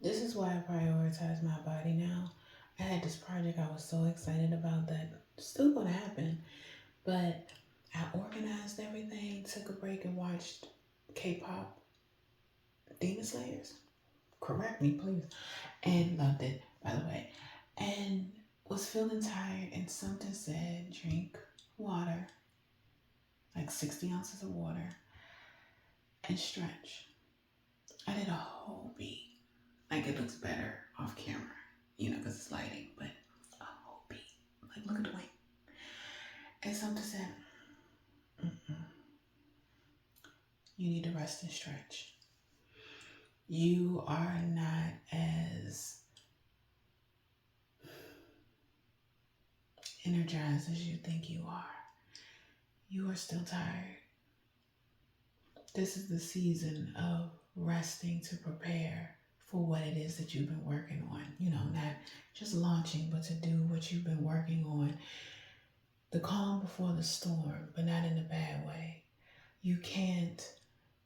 This is why I prioritize my body now. I had this project I was so excited about that still gonna happen, but I organized everything, took a break, and watched K-pop Demon Slayers. Correct me, please. And loved it, by the way. And was feeling tired, and something said, drink water, like 60 ounces of water, and stretch. I did a whole beat. Like it looks better off camera, because it's lighting, but a whole beat. Like, look at the weight. And something said, mm-mm, you need to rest and stretch. You are not as energized as you think you are. You are still tired. This is the season of resting to prepare for what it is that you've been working on. Not just launching, but to do what you've been working on. The calm before the storm, but not in a bad way. You can't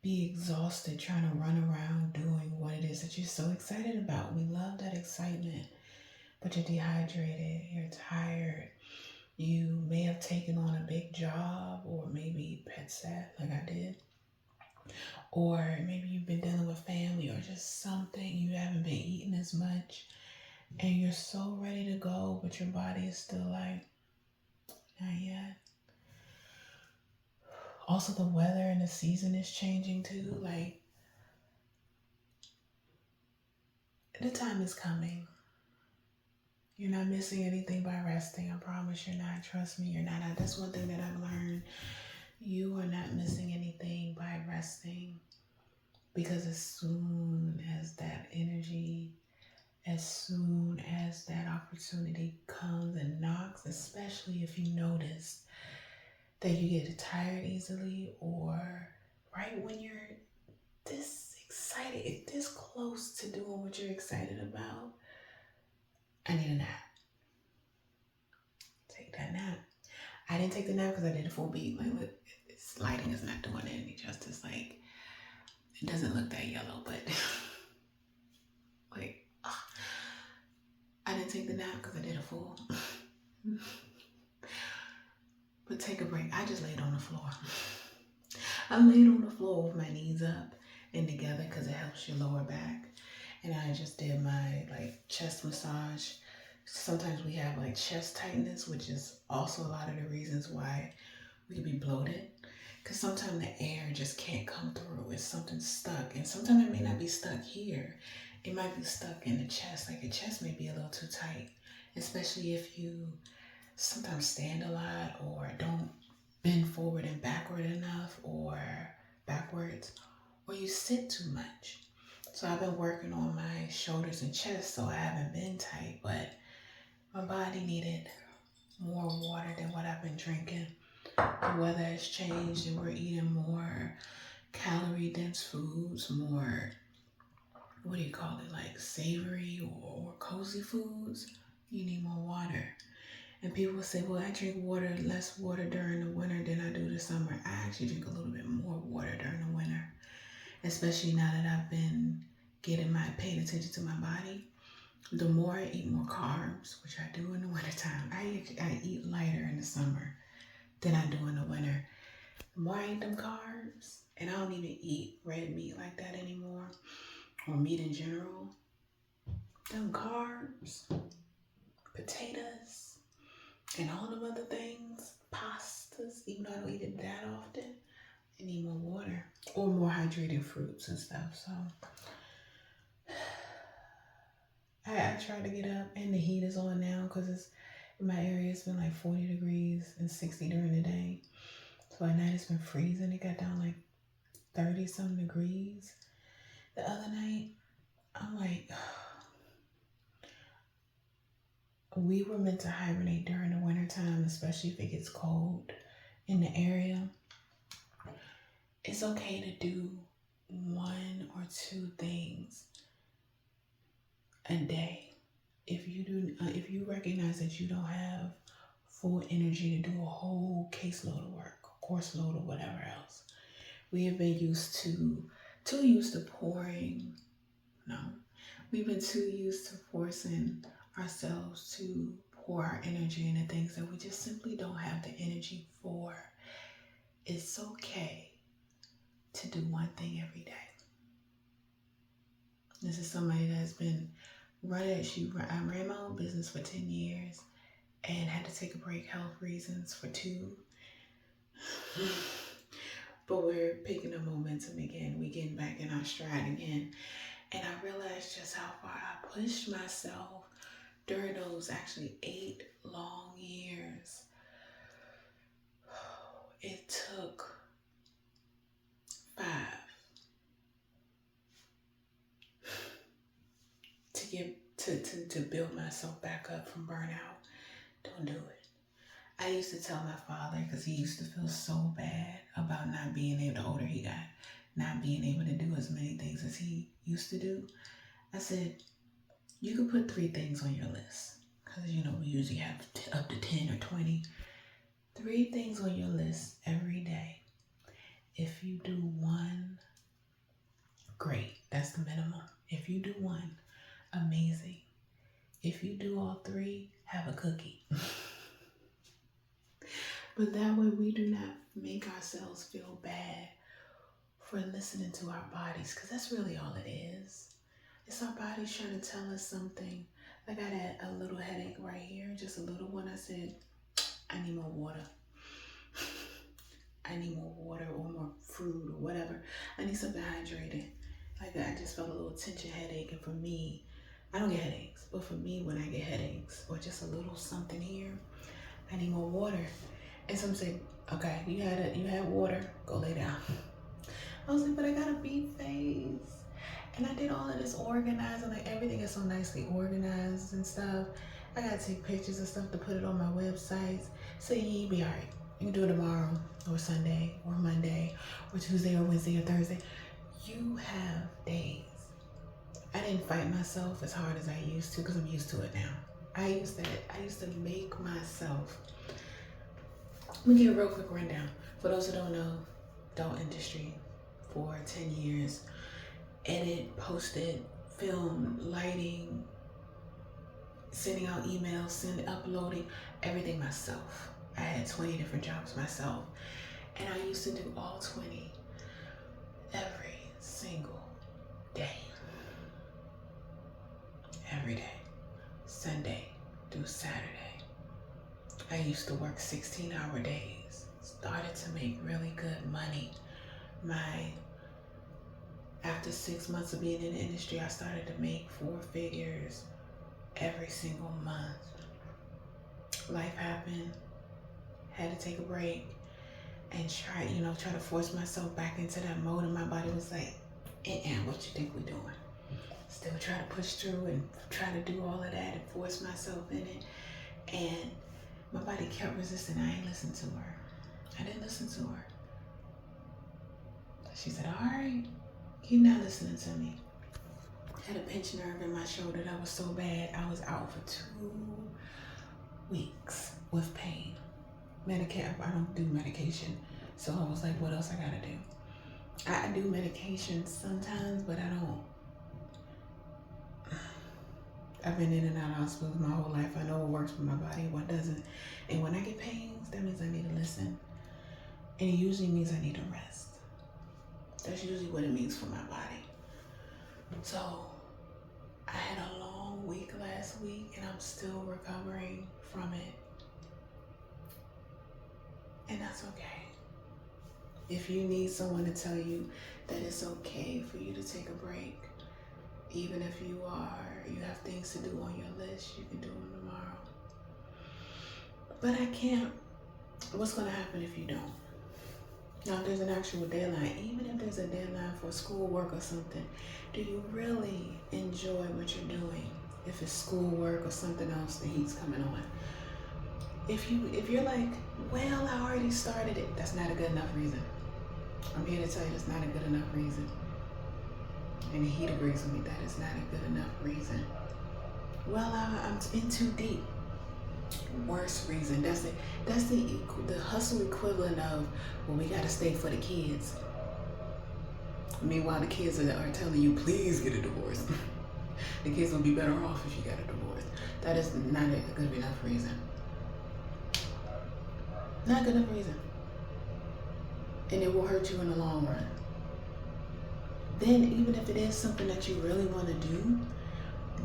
be exhausted trying to run around doing what it is that you're so excited about. We love that excitement, but you're dehydrated, you're tired. You may have taken on a big job, or maybe pet sat like I did, or maybe you've been dealing with family or just something. You haven't been eating as much, and you're so ready to go, but your body is still like, not yet. Also, the weather and the season is changing too. Like, the time is coming. You're not missing anything by resting. I promise you're not. Trust me, you're not. That's one thing that I've learned. You are not missing anything by resting, because as soon as that energy, as soon as that opportunity comes and knocks, especially if you notice that you get tired easily, or right when you're this excited, this close to doing what you're excited about, I need a nap. Take that nap. I didn't take the nap because I did a full beat. Like, look, this lighting is not doing it any justice. Like, it doesn't look that yellow, but like, I didn't take the nap because I did a full. But take a break. I just laid on the floor. I laid on the floor with my knees up and together because it helps your lower back. And I just did my chest massage. Sometimes we have chest tightness, which is also a lot of the reasons why we can be bloated. Because sometimes the air just can't come through. It's something stuck. And sometimes it may not be stuck here. It might be stuck in the chest. Like, your chest may be a little too tight. Especially if you sometimes stand a lot, or don't bend forward and backward enough, or backwards, or you sit too much. So I've been working on my shoulders and chest, so I haven't been tight, but my body needed more water than what I've been drinking. The weather has changed and we're eating more calorie dense foods, more, what do you call it, like savory or cozy foods. You need more water. And people say, well, I drink less water during the winter than I do the summer. I actually drink a little bit more water during the winter, especially now that I've been paying attention to my body. The more I eat more carbs, which I do in the wintertime, I eat lighter in the summer than I do in the winter. The more I eat them carbs, and I don't even eat red meat like that anymore, or meat in general, them carbs, potatoes, and all them other things, pastas, even though I don't eat it that often, I need more water or more hydrated fruits and stuff. So I try to get up, and the heat is on now because in my area it's been like 40 degrees and 60 during the day. So at night it's been freezing. It got down like 30 some degrees the other night. I'm like, we were meant to hibernate during the wintertime, especially if it gets cold in the area. It's okay to do one or two things a day. If you recognize that you don't have full energy to do a whole caseload of work, a course load, or whatever else, we have been too used to pouring. No, We've been too used to forcing ourselves to pour our energy into things that we just simply don't have the energy for. It's okay to do one thing every day. This is somebody that's been I ran my own business for 10 years and had to take a break, health reasons, for 2. But we're picking up momentum again. We're getting back in our stride again. And I realized just how far I pushed myself during those actually 8 long years. It took 5 to get to build myself back up from burnout. Don't do it. I used to tell my father, because he used to feel so bad about not being able, the older he got, not being able to do as many things as he used to do. I said, you could put 3 things on your list, because we usually have up to 10 or 20. 3 things on your list every day. If you do 1, great, that's the minimum. If you do 1, amazing. If you do all 3, have a cookie. But that way we do not make ourselves feel bad for listening to our bodies, because that's really all it is. It's our bodies trying to tell us something. Like I had a little headache right here, just a little one. I said, I need more water. I need more water or more fruit or whatever. I need something hydrated. Like I just felt a little tension headache. And for me, I don't get headaches, but for me, when I get headaches or just a little something here, I need more water. And some say, okay, you had water, go lay down. I was like, but I got a beat face. And I did all of this organizing, like everything is so nicely organized and stuff. I gotta take pictures and stuff to put it on my websites. So you'll be all right. You can do it tomorrow or Sunday or Monday or Tuesday or Wednesday or Thursday. You have days. I didn't fight myself as hard as I used to, because I'm used to it now. I used to make myself. Let me give a real quick rundown. For those who don't know, adult industry for 10 years. Edit, posted, film, lighting, sending out emails, uploading, everything myself. I had 20 different jobs myself. And I used to do all 20 every single day. Every day. Sunday through Saturday. I used to work 16-hour days. Started to make really good money. After 6 months of being in the industry, I started to make 4 figures every single month. Life happened. Had to take a break and try to force myself back into that mode. And my body was like, what you think we're doing? Still try to push through and try to do all of that and force myself in it. And my body kept resisting. I ain't listened to her. I didn't listen to her. She said, all right, keep not listening to me. I had a pinched nerve in my shoulder that was so bad. I was out for 2 weeks with pain. I don't do medication. So I was like, what else I gotta do? I do medication sometimes, but I don't. I've been in and out of hospitals my whole life. I know what works for my body, what doesn't. And when I get pains, that means I need to listen. And it usually means I need to rest. That's usually what it means for my body. So I had a long week last week and I'm still recovering from it. And that's okay. If you need someone to tell you that it's okay for you to take a break, even if you have things to do on your list, you can do them tomorrow. But I can't. What's going to happen if you don't? Now, if there's an actual deadline, even if there's a deadline for schoolwork or something, do you really enjoy what you're doing? If it's schoolwork or something else, the heat's coming on. If you're like, well, I already started it, that's not a good enough reason. I'm here to tell you that's not a good enough reason. And he agrees with me that it's not a good enough reason. Well, I'm in too deep. Worst reason. That's the hustle equivalent of, well, we gotta stay for the kids. Meanwhile, the kids are telling you, please get a divorce. The kids will be better off if you got a divorce. That is not a good enough reason. Not good enough reason. And it will hurt you in the long run. Then even if it is something that you really want to do,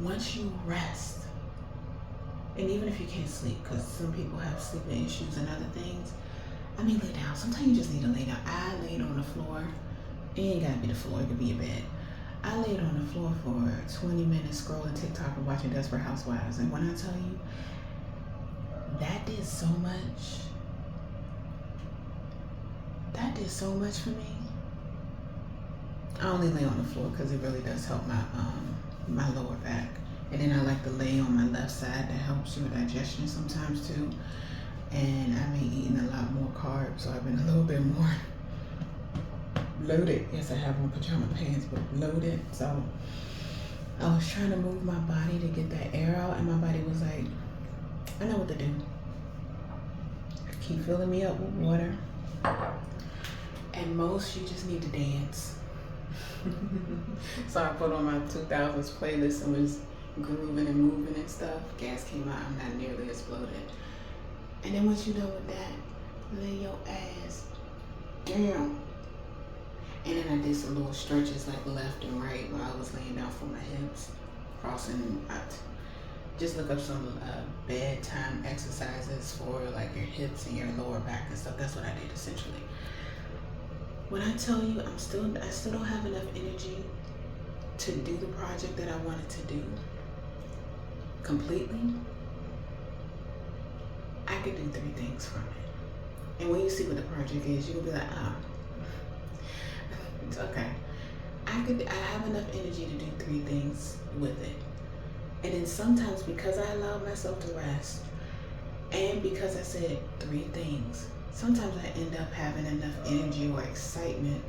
once you rest, and even if you can't sleep, because some people have sleeping issues and other things, I mean, lay down. Sometimes you just need to lay down. I laid on the floor. It ain't gotta be the floor, it could be your bed. I laid on the floor for 20 minutes scrolling TikTok and watching Desperate Housewives. And when I tell you, that did so much. That did so much for me. I only lay on the floor because it really does help my lower back. And then I like to lay on my left side. That helps your digestion sometimes too. And I've been eating a lot more carbs, so I've been a little bit more loaded. Yes, I have on pajama pants, but loaded. So I was trying to move my body to get that air out, and my body was like, I know what to do. Keep filling me up with water. At most, you just need to dance. So I put on my 2000s playlist and was grooving and moving and stuff. Gas came out, I'm not nearly as bloated. And then once you done with that, lay your ass down. And then I did some little stretches like left and right while I was laying down for my hips, crossing out. Just look up some bedtime exercises for like your hips and your lower back and stuff. That's what I did essentially. When I tell you I still don't have enough energy to do the project that I wanted to do completely, I could do 3 things from it. And when you see what the project is, you'll be like, oh, it's okay. I have enough energy to do 3 things with it. And then sometimes because I allow myself to rest and because I said 3 things, sometimes I end up having enough energy or excitement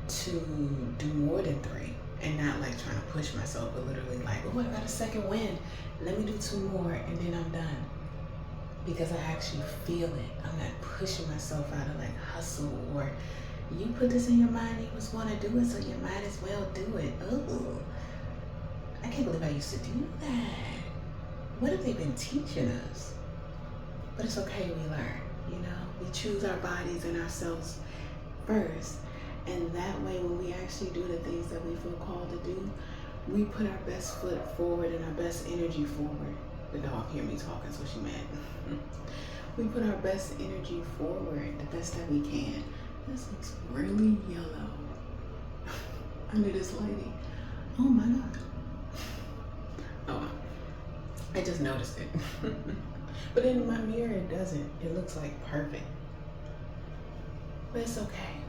to do more than 3 and not like trying to push myself, but literally like, oh, I got a second win. Let me do 2 more and then I'm done. Because I actually feel it. I'm not pushing myself out of like hustle or you put this in your mind, you was want to do it, so you might as well do it. Ooh, I can't believe I used to do that. What have they been teaching us? But it's okay, we learn, you know? We choose our bodies and ourselves first. And that way, when we actually do the things that we feel called to do, we put our best foot forward and our best energy forward. The dog hear me talking, so she mad. We put our best energy forward, the best that we can. This looks really yellow under this lighting. Oh my God. Oh, I just noticed it. But in my mirror, it doesn't. It looks like perfect. But it's okay.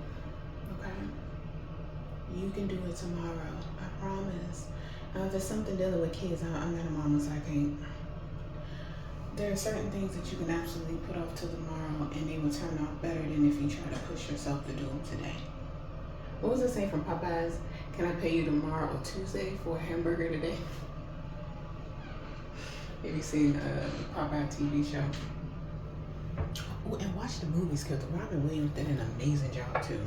Okay? You can do it tomorrow. I promise. If there's something dealing with kids, I'm not a mama, so I can't. There are certain things that you can absolutely put off till tomorrow and they will turn out better than if you try to push yourself to do them today. What was it saying from Popeyes? Can I pay you tomorrow or Tuesday for a hamburger today? Have you seen the Popeye TV show? Oh, and watch the movies because Robin Williams did an amazing job too.